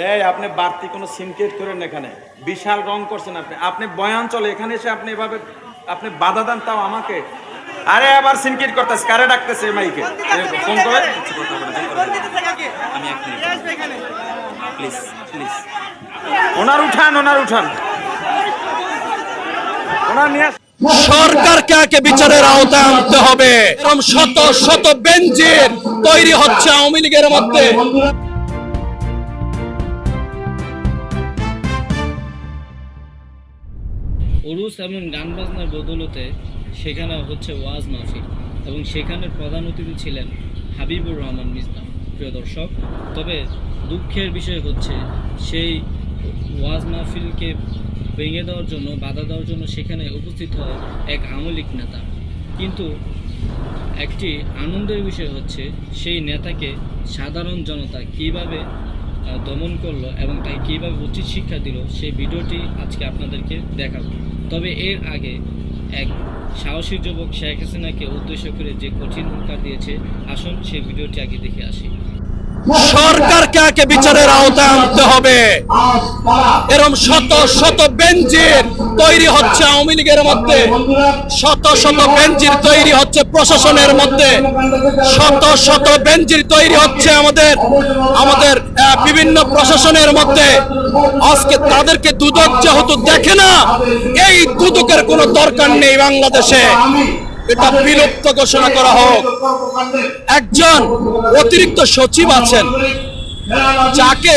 এই আপনি বাড়তি কোনো সিনকেট করেন এখানে, বিশাল রং করছেন আপনি। আপনি বয়ান চলে এখানে এসে আপনি এভাবে আপনি বাধা দেন, তাও আমাকে। আরে আবার সিনকেট করতেছে, কারে ডাকতেছে মাইকে ফোন করে? আমি এক মিনিট প্লিজ প্লিজ ওনার উঠান, ওনার উঠান, ওনার নিয়ে সরকারকে আগে বিচারের আওতায় আনতে হবে। এরকম শত শত বেঞ্জির তৈরি হচ্ছে আওয়ামী লীগের মধ্যে। উরুস এবং গান বাজনার বদৌলতে সেখানে হচ্ছে ওয়াজ মাহফিল, এবং সেখানের প্রধান অতিথি ছিলেন হাবিবুর রহমান মিজনা। প্রিয় দর্শক, তবে দুঃখের বিষয় হচ্ছে সেই ওয়াজ মাহফিলকে ভেঙে দেওয়ার জন্য, বাধা দেওয়ার জন্য সেখানে উপস্থিত হয় এক আওয়ামী লীগ নেতা। কিন্তু একটি আনন্দের বিষয় হচ্ছে সেই নেতাকে সাধারণ জনতা কীভাবে দমন করলো এবং তাকে কীভাবে উচিত শিক্ষা দিল, সেই ভিডিওটি আজকে আপনাদেরকে দেখাবো। তবে এর আগে এক সাহসী যুবক শেখ হাসিনাকে উদ্দেশ্য করে যে কঠিন হুঙ্কার দিয়েছে, আসুন সেই ভিডিওটি আগে দেখে আসি। সরকারকে আগে বিচারের আওতায় আনতে হবে। এরকম শত শত বেঞ্জির তৈরি হচ্ছে আওয়ামী লীগের মধ্যে, শত শত বেঞ্জির তৈরি হচ্ছে প্রশাসনের মধ্যে, শত শত বেঞ্জির তৈরি হচ্ছে আমাদের বিভিন্ন প্রশাসনের মধ্যে। আজকে তাদেরকে দুদক যেহেতু দেখে না, এই দুদকের কোনো দরকার নেই বাংলাদেশে, এটা বিলুপ্ত ঘোষণা করা হোক। একজন অতিরিক্ত সচিব আছেন যাকে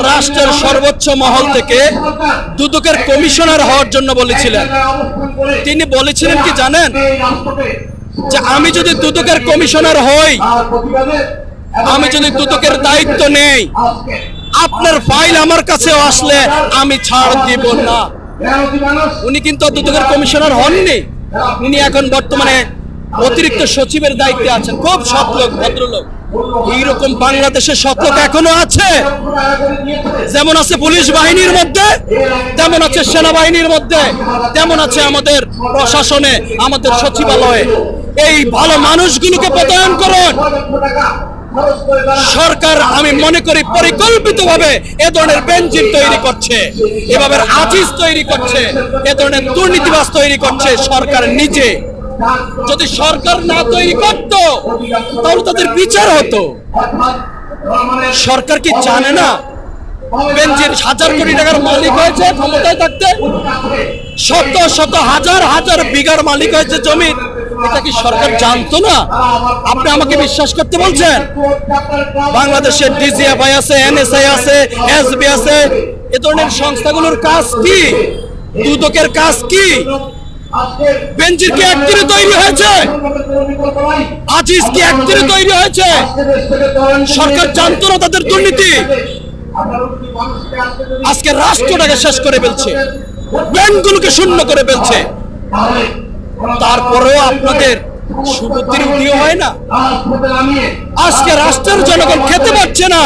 রাষ্ট্রের সর্বোচ্চ মহল থেকে দুদকের কমিশনার হওয়ার জন্য বলেছিলেন। তিনি বলেছিলেন কি জানেন, যে আমি যদি দুদকের কমিশনার হই, আমি যদি দুদকের দায়িত্ব নেই, আপনার ফাইল আমার কাছে আসলে আমি ছাড় দিব না। উনি কিন্তু দুদকের কমিশনার হননি, উনি এখন বর্তমানে অতিরিক্ত সচিবের দায়িত্বে আছেন। খুব সৎ লোক, ভদ্রলোক। এইরকম বাংলাদেশের সৎ লোক এখনো আছে, যেমন আছে পুলিশ বাহিনীর মধ্যে, তেমন আছে সেনাবাহিনীর মধ্যে, তেমন আছে আমাদের প্রশাসনে, আমাদের সচিবালয়ে। এই ভালো মানুষগুলোকে পদায়ন করুন। সরকার আমি মনে করি পরিকল্পিতভাবে এ ধরনের বেঞ্জির তৈরি করছে, এভাবে আজিজ তৈরি করছে, এ ধরনের দুর্নীতিবাজ তৈরি করছে সরকার নিজে। যদি সরকার না তৈরি করত তাহলে তাদের বিচার হতো। সরকার কি জানে না বেঞ্জির হাজার কোটি টাকার মালিক হয়েছে ক্ষমতায় থাকতে? শত শত হাজার হাজার বিঘার মালিক হয়েছে জমি, এটা কি সরকার জানতো না? আপনি আমাকে বিশ্বাস করতে বলছেন? বাংলাদেশের ডিজিএফআই আছে, এনএসআই আছে, এসবি আছে, এ ধরনের সংস্থাগুলোর কাজ কি? দুদকের কাজ কি? বেঞ্জির কি একদিনে তৈরি হয়েছে? আজিজ কি একদিনে তৈরি হয়েছে? সরকার জানতো না তাদের দুর্নীতি? আজকে রাষ্ট্রটাকে শেষ করে ফেলছে, ব্যাংকগুলোকে শূন্য করে ফেলছে। তারপরেও আপনাদের সুবুদ্ধির উদয় হয় না। আজকে রাষ্ট্রের জনগণ খেতে পারছে না।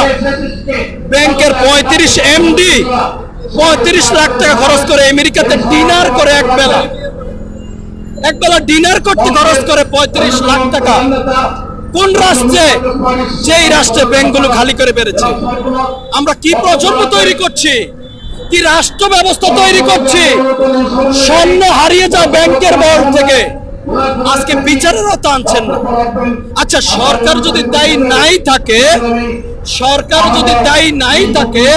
ব্যাংকের 35 এমডি 35 লাখ টাকা খরচ করে আমেরিকাতে ডিনার করে, একবেলা ডিনার করতে খরচ করে 35 লাখ টাকা। কোন রাষ্ট্রে? যেই রাষ্ট্রে ব্যাংকগুলো খালি করে বেড়েছে। আমরা কি প্রজন্ম তৈরি করছি, কি রাষ্ট্র ব্যবস্থা তৈরি করছি? স্বর্ণ হারিয়ে যাও ব্যাংকের বল থেকে, আজকে বিচারের আওতা আনছেন না। আচ্ছা, সরকার যদি দায়ী নাই থাকে,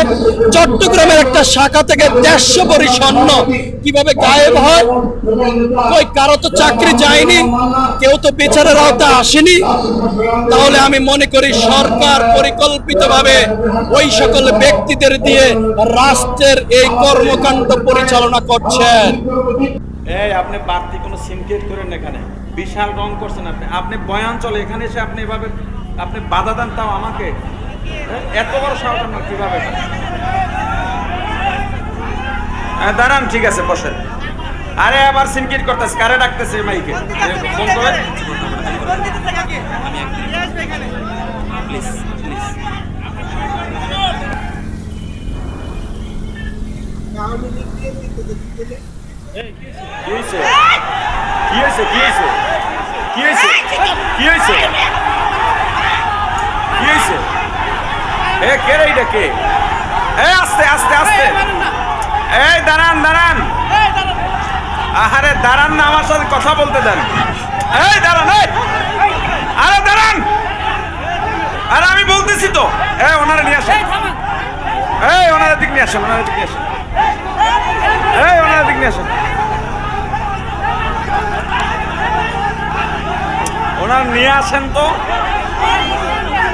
চট্টগ্রামের একটা শাখা থেকে 150 ভরি স্বর্ণ কিভাবে গায়েব হয়? কই কারো তো চাকরি যায়নি, কেউ তো বিচারের আওতা আসেনি। তাহলে আমি মনে করি সরকার পরিকল্পিতভাবে ওই সকল ব্যক্তিদের দিয়ে রাষ্ট্রের এই কর্মকাণ্ড পরিচালনা করছেন। এই আপনি বাড়তি কোনো সিনকেট করেন এখানে, বিশাল রং করছেন আপনি। আপনি বয়ান চলে এখানে এসে আপনি এভাবে আপনি বাধা দেন, তাও আমাকে। এত বড় সাহস আপনার কিভাবে? দাঁড়ান, ঠিক আছে, বসেন। আরে আবার সিনকেট করতেছে, কারে ডাকতেছে মাইকে ফোন করে? আমি এক মিনিট প্লিজ প্লিজ কি হয়েছে? কি হয়েছে? কি হয়েছে? কি হয়েছে? কি হয়েছে? কি হয়েছে? কে রে? এটা কে? এই আস্তে আস্তে আস্তে, এই দাঁড়ান দাঁড়ান, আরে দাঁড়ান না, আমার সাথে কথা বলতে দেন। এই দাঁড়ান, এই আরে দাঁড়ান, আরে আমি বলতেছি তো। এই ওনারা নিয়ে আসেন, এই ওনারা দিক নিয়ে আসেন, ওনারা দিক নিয়ে আসেন, এই ওনারা দিক নিয়ে আসেন, ওনার নিয়ে আসেন তো,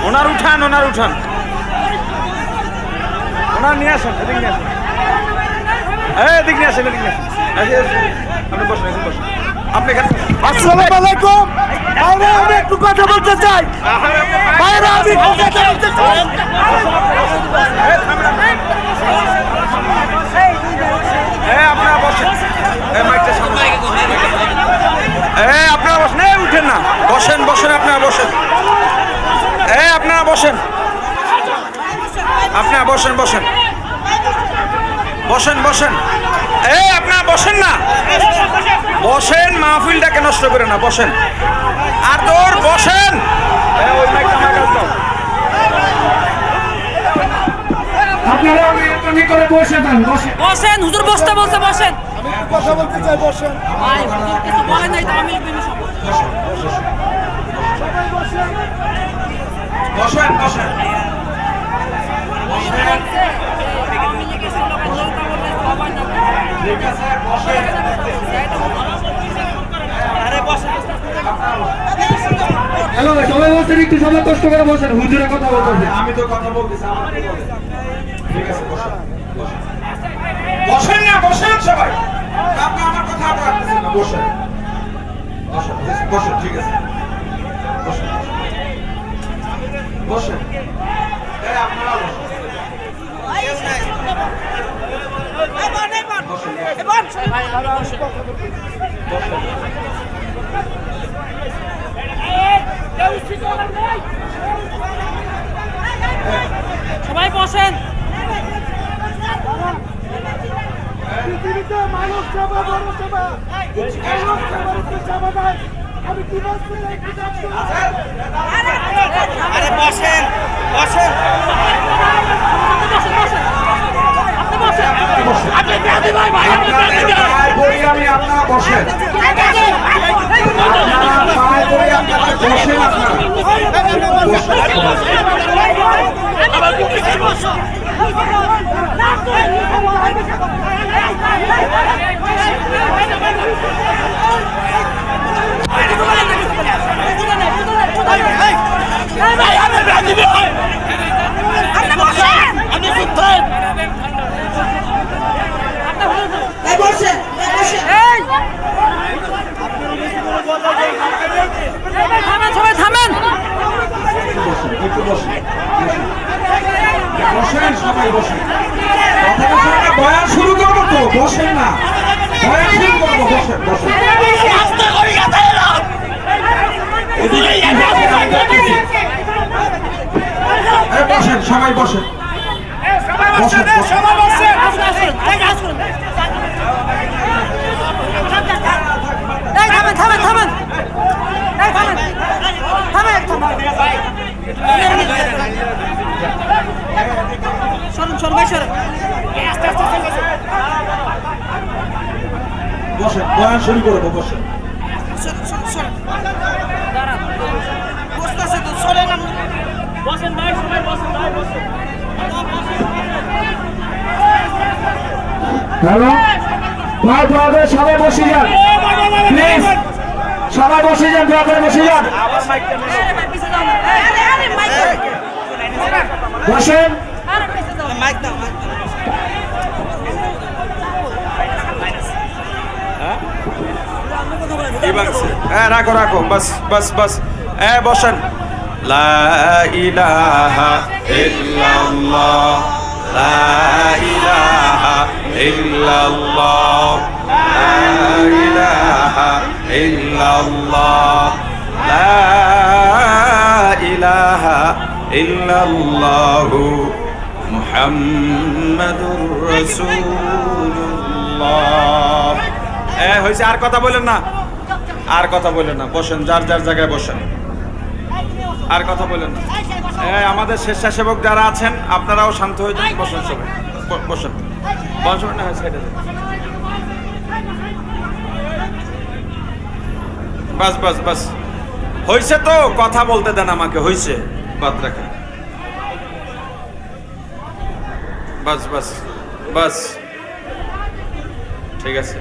ওনার উঠান, ওনার উঠান, ওনার নিয়ে আসেন, এদিক নিয়ে আসেন, এই এদিক নিয়ে আসেন, এদিক নিয়ে আসেন। আপনি বসেন, এখন বসেন, আপনি এখানে বসেন। আসসালামু আলাইকুম। বাইরে আমি একটু কথা বলতে চাই। বাইরে আমি কথা বলতে চাই। এই আপনারা বসেন, এই মাইকটা সামনে, এই আপনারা বসেন, এই উঠেন না, বসেন বসেন, আপনারা বসেন, এই আপনারা বসেন, আপনারা বসেন বসেন বসেন বসেন, এই আপনারা বসেন না, বসেন, মাহফিলটাকে নষ্ট করে না, বসেন, আর তোর বসেন। এই ওই মাইকটা আমার কাছে দাও। আপনারা মেহরবানি করে বসে যান, বসেন। বসেন, হুজুর বসতে বলছে, বসেন। আমি একটু কথা বলতে চাই, বসেন। ভাই হুজুর কিছু বলে নাই তো আমি লিখবেন সব। বসেন বসেন, আমি লিখেছি লোকে জনতা বললে সবাই যাবে। ঠিক আছে, বসেন। হ্যালো, সবাই বসেন, একটু সবাই কষ্ট করে বসেন। হুজুরে কথা বলতেছে। আমি তো কথা বলতেছি, আমার কি বলেন? ঠিক আছে, বসেন বসেন। বসেন না, বসেন সবাই, আপনি আমার কথা আবার রাখতেছেন না, বসেন বসেন বসেন, ঠিক আছে, বসেন বসেন, এই আপনারা বসেন। সবাই বসেন। পৃথিবীতে মানব সেবা বড় সেবা। মানব সেবার একটু সমাধান। আমি কি বলছি? আরে বসেন বসেন, আমি আপনারা বসেন, সবাই থামেন। একটু বসেন, বসেন সবাই বসেন, কথাটা শুনে বয়ান শুরু করবো তো, বসেন না, বয়ান শুরু করবো, বসেন বসেন, এই বসেন সবাই বসেন, বসেন বসেন। এই থামেন, থামেন, থামেন, এই থামেন, থামেন, সরুন, সরুন, ভাই সরুন। বসেন, বয়ান শুরু করবো, বসেন। হ্যালো, ভাই ব্রাদার সবাই বসে যান, প্লিজ সবাই বসে যান, ব্রাদার বসে যান, বসেন। হ্যাঁ রাখো রাখো, বাস বাস বাস, হ্যাঁ বসেন। লা ইলাহা ইল্লাল্লাহ, লা ইলাহা ইল্লাল্লাহ, লা ইলাহা ইল্লাল্লাহ, লা ইলাহা ইল্লাল্লাহু মুহাম্মাদুর রাসূলুল্লাহ। হয়েছে, আর কথা বলেন না, আর কথা বলেন না, বসেন, যার যার জায়গায় বসেন। আর কথা বলেন না। আমাদের স্বেচ্ছাসেবক যারা আছেন আপনারাও শান্ত হয়ে যান, বসেন সবাই, বসেন বসেন না, সাইডে যান। বাস বাস বাস, হয়েছে তো, কথা বলতে দেন আমাকে, হয়েছে, বাদ রাখেন, বাস বাস বাস, ঠিক আছে।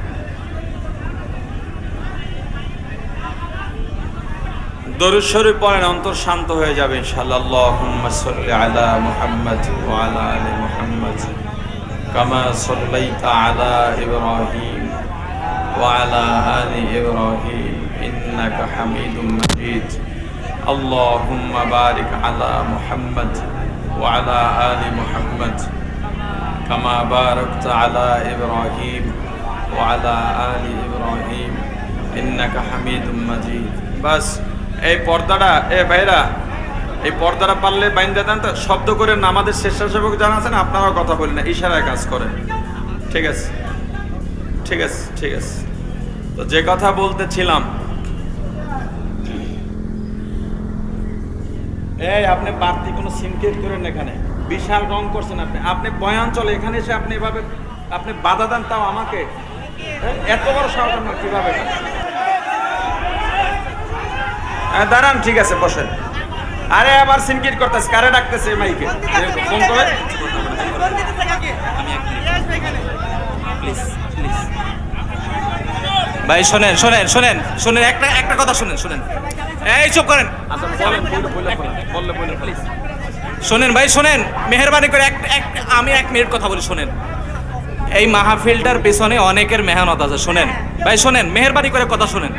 দরুদ শরীফ পড়েন, অন্তর শান্ত হয়ে যাবে ইনশাআল্লাহ। আল্লাহুম্মা সাল্লি আলা মুহাম্মাদ ওয়া আলা আলি মুহাম্মাদ কামা সাল্লাইতা আলা ইব্রাহিম ওয়া আলা আলি ইব্রাহিম ইন্নাকা হামিদুম মাজিদ। আল্লাহুম্মা বারিক আলা মুহাম্মাদ ওয়া আলা আলি মুহাম্মাদ কামা বারাকতা আলা ইব্রাহিম ওয়া আলা আলি ইব্রাহিম ইন্নাকা হামিদুম মাজিদ। বাস, এই পর্দাটা ভাইরা, এই পর্দাটা পারলে বাইন্দা দেন তো, শব্দ করে না। আমাদের স্বেচ্ছাসেবক যারা আছেন আপনারাও কথা বলেন না, ইশারায় কাজ করেন, ঠিক আছে ঠিক আছে ঠিক আছে। তো যে কথা বলতেছিলাম, আপনি বাড়তি কোনো সিনকেট করেন এখানে, বিশাল রং করছেন আপনি। আপনি বয়ান চলে, এখানে এসে আপনি এভাবে আপনি বাধা দেন, তাও আমাকে। এত বড় সাহস আপনার কিভাবে? দাঁড়ান, ঠিক আছে, বসেন। আরে আবার সিনকিট করতেছে, কারে ডাকতেছে মাইকে? ফোন করে। ভাই শোনেন শোনেন শোনেন শোনেন, একটা কথা শোনেন শোনেন, এই চুপ করেন। শোনেন ভাই শোনেন, মেহরবানি করে আমি 1 মিনিট কথা বলি, শোনেন। এই মাহফিলটার পেছনে অনেকের মেহনত আছে, শোনেন ভাই শোনেন, মেহরবানি করে কথা শোনেন।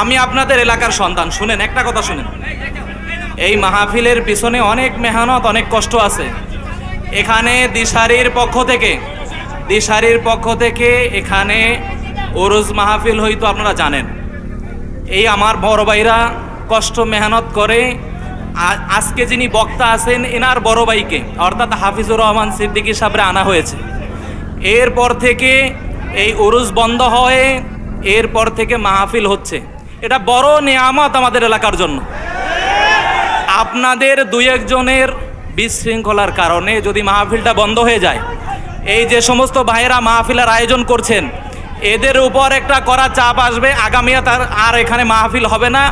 আমি আপনাদের এলাকার সন্তান, শুনেন, একটা কথা শুনেন। এই মাহফিলের পিছনে অনেক মেহনত, অনেক কষ্ট আছে। এখানে দিশারির পক্ষ থেকে এখানে ওরুজ মাহফিল হয়তো আপনারা জানেন। এই আমার বড় ভাইরা কষ্ট মেহনত করে। আজকে যিনি বক্তা আছেন এনার বড় ভাইকে, অর্থাৎ হাফিজুর রহমান সিদ্দিকী সাহেবরে আনা হয়েছে। এরপর থেকে এই ওরুজ বন্ধ হয়ে এরপর থেকে মাহফিল হচ্ছে। এটা বড় নিয়ামত আমাদের এলাকার জন্য। আপনাদের 2-1 জনের বিশৃঙ্খলার কারণে যদি মাহফিলটা বন্ধ হয়ে যায়, এই যে সমস্ত ভাইয়েরা মাহফিলের আয়োজন করছেন, এদের উপর একটা কড়া চাপ আসবে। আগামীতে আর এখানে মাহফিল হবে না।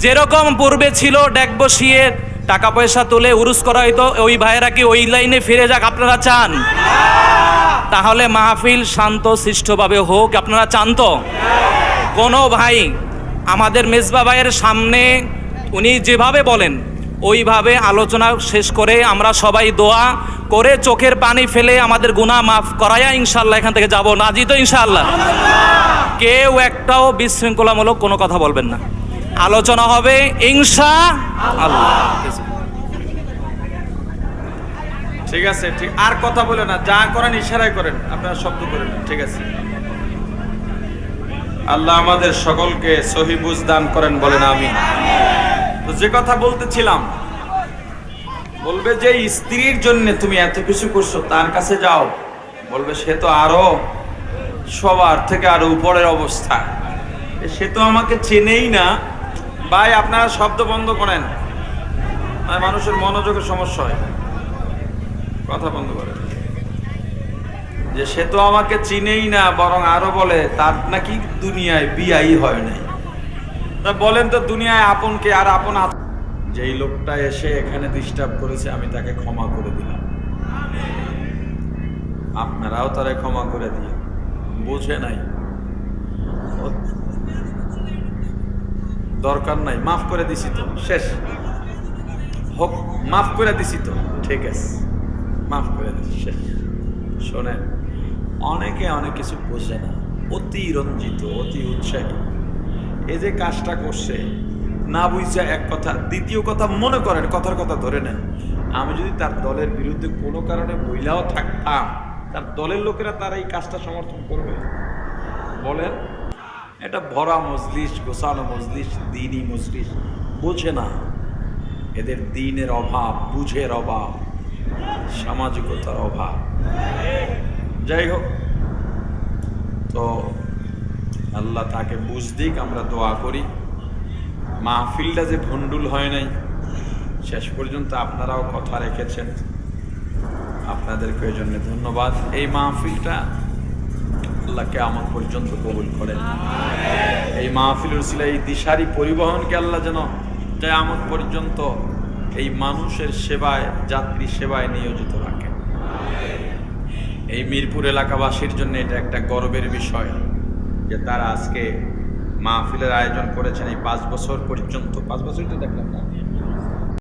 যেরকম পূর্বে ছিল ডেক বসিয়ে টাকা পয়সা তুলে উরুস করা হইতো, ওই ভাইয়েরা কি ওই লাইনে ফিরে যাক আপনারা চান? তাহলে মাহফিল শান্ত শিষ্টভাবে হোক, আপনারা চান তো? কোনো ভাই আমাদের মেজবা ভাইয়ের সামনে উনি যেভাবে বলেন ওইভাবে আলোচনা শেষ করে আমরা সবাই দোয়া করে চোখের পানি ফেলে আমাদের গুনাহ মাফ করায়া ইনশাআল্লাহ এখান থেকে যাব, রাজি তো ইনশাআল্লাহ? কেউ একটাও বিশৃঙ্খলামূলক কোনো কথা বলবেন না, আলোচনা হবে ইনশাআল্লাহ। ঠিক আছে, ঠিক, আর কথা বলে না, যা করেন ইশারায় করেন, আপনারা শব্দ করেন, ঠিক আছে। আল্লাহ আমাদের সকলকে সহি বুঝ দান করেন, বলেন আমিন। তো যে কথা বলতেছিলাম, বলবে যে স্ত্রীর জন্য তুমি এত কিছু করছো, তার কাছে যাও, বলবে সে তো আরো সবার থেকে আরো উপরের অবস্থা, সে তো আমাকে চেনেই না। ভাই আপনারা শব্দ বন্ধ করেন, মানুষের মনোযোগের সমস্যা হয়, কথা বন্ধ করেন। যে সে তো আমাকে চিনেই না, বরং আরো বলে তার নাকি দুনিয়ায় বিয়াই হয় নাই। তা বলেন তো, দুনিয়ায় আপনকে আর আপন যেই লোকটা এসে এখানে ডিস্টার্ব করেছে, আমি তাকে ক্ষমা করে দিলাম, আপনারাও তারে ক্ষমা করে দিয়ে, বুঝে নাই, দরকার নাই, মাফ করে দিছি তো, শেষ হোক, মাফ করে দিছি তো, ঠিক আছে, মাফ করে দিছি, শেষ। শোনেন, অনেকে অনেক কিছু বোঝে না, অতি রঞ্জিত, অতি উৎসাহী। এই যে কাজটা করছে না বুঝছে এক কথা, দ্বিতীয় কথা মনে করেন, কথার কথা ধরে নেন, আমি যদি তার দলের বিরুদ্ধে কোনো কারণে বইলাও থাকতাম, তার দলের লোকেরা তার এই কাজটা সমর্থন করবে? বলেন, এটা ভরা মজলিস, গোছানো মজলিস, দিনই মজলিস, বোঝে না। এদের দিনের অভাব, বুঝের অভাব, সামাজিকতার অভাব। যাই হোক, তো আল্লাহ তাকে বুঝ দিক, আমরা দোয়া করি। মাহফিলটা যে ভণ্ডুল হয় নাই, শেষ পর্যন্ত আপনারাও কথা রেখেছেন, আপনাদেরকে এই জন্য ধন্যবাদ। এই মাহফিলটা আল্লাহ কিয়ামত পর্যন্ত কবুল করেন। এই মাহফিলের উসিলা এই দিশারি পরিবহনকে আল্লাহ যেন কিয়ামত পর্যন্ত এই মানুষের সেবায়, যাত্রী সেবায় নিয়োজিত রাখেন। এই মিরপুর এলাকাবাসীর জন্য এটা একটা গর্বের বিষয় যে তারা আজকে মাহফিলের আয়োজন করেছেন। এই 5 বছর পর্যন্ত, 5 বছর তো দেখলাম না,